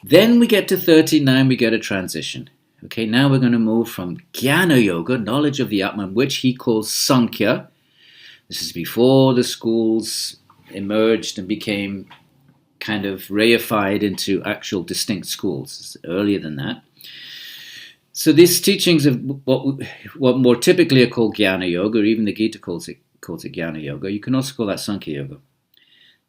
Then we get to 39, we get a transition. Okay, now we're going to move from jnana-yoga, knowledge of the Atman, which he calls Samkhya. This is before the schools emerged and became kind of reified into actual distinct schools. It's earlier than that. So these teachings of what more typically are called jnana-yoga, or even the Gita calls it jnana-yoga. You can also call that sāṅkhya-yoga.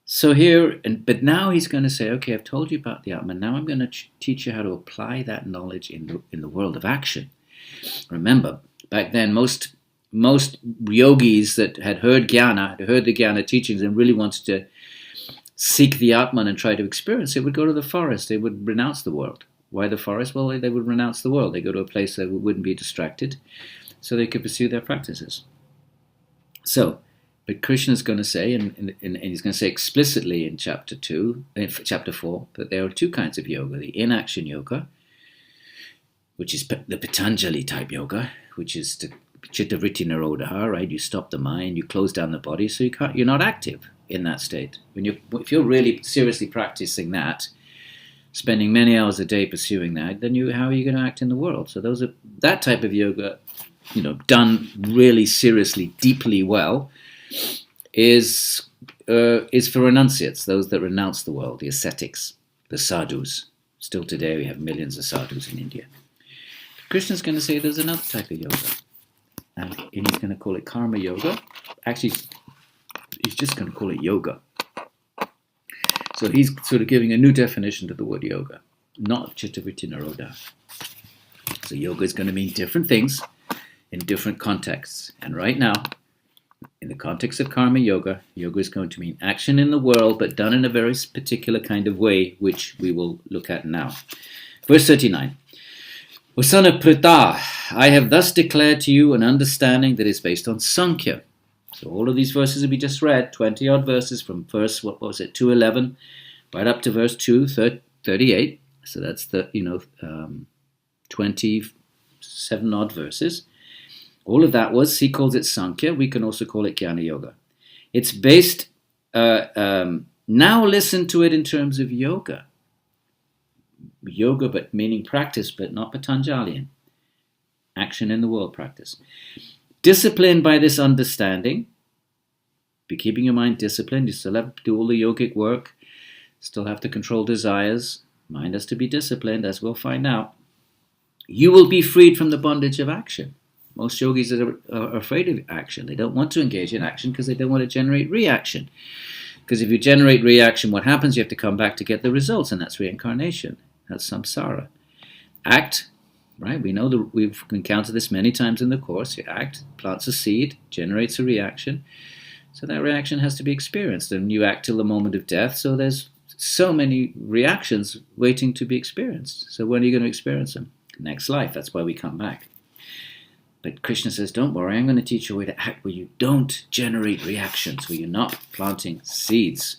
So here, but now he's going to say, okay, I've told you about the Atman. Now I'm going to teach you how to apply that knowledge in the world of action. Remember, back then, most yogis that had heard the jnana teachings and really wanted to seek the Atman and try to experience it would go to the forest. They would renounce the world. Why the forest? Well, they would renounce the world. They go to a place that wouldn't be distracted, so they could pursue their practices. So, but Krishna is going to say, and he's going to say explicitly in chapter 4, that there are two kinds of yoga: the inaction yoga, which is the Patanjali type yoga, which is the chitta-vritti nirodha, right? You stop the mind, you close down the body, so you're not active in that state. If you're really seriously practicing that, spending many hours a day pursuing that, then how are you going to act in the world? So that type of yoga, done really seriously, deeply well, is for renunciates, those that renounce the world, the ascetics, the sadhus. Still today we have millions of sadhus in India. Krishna's going to say there's another type of yoga, and he's going to call it karma yoga. Actually, he's just going to call it yoga. So he's sort of giving a new definition to the word yoga, not chitta-vritti nirodha. So yoga is going to mean different things in different contexts. And right now, in the context of karma yoga, yoga is going to mean action in the world, but done in a very particular kind of way, which we will look at now. Verse 39. O son of Pṛthā, I have thus declared to you an understanding that is based on Samkhya. So all of these verses that we just read, 20-odd verses from verse, 211, right up to verse 238. So that's the, 27-odd verses. All of that he calls it Samkhya. We can also call it Jnana Yoga. It's based, now listen to it in terms of yoga. Yoga, but meaning practice, but not Patanjalian. Action in the world practice. Disciplined by this understanding, be keeping your mind disciplined. You still have to do all the yogic work, still have to control desires. Mind has to be disciplined, as we'll find out. You will be freed from the bondage of action. Most yogis are afraid of action. They don't want to engage in action because they don't want to generate reaction. Because if you generate reaction, what happens? You have to come back to get the results, and that's reincarnation. That's samsara. Act. Right, we know that we've encountered this many times in the course. You act, plants a seed, generates a reaction. So that reaction has to be experienced, and you act till the moment of death. So there's so many reactions waiting to be experienced. So when are you going to experience them? Next life. That's why we come back. But Krishna says, don't worry, I'm going to teach you a way to act where you don't generate reactions, where you're not planting seeds.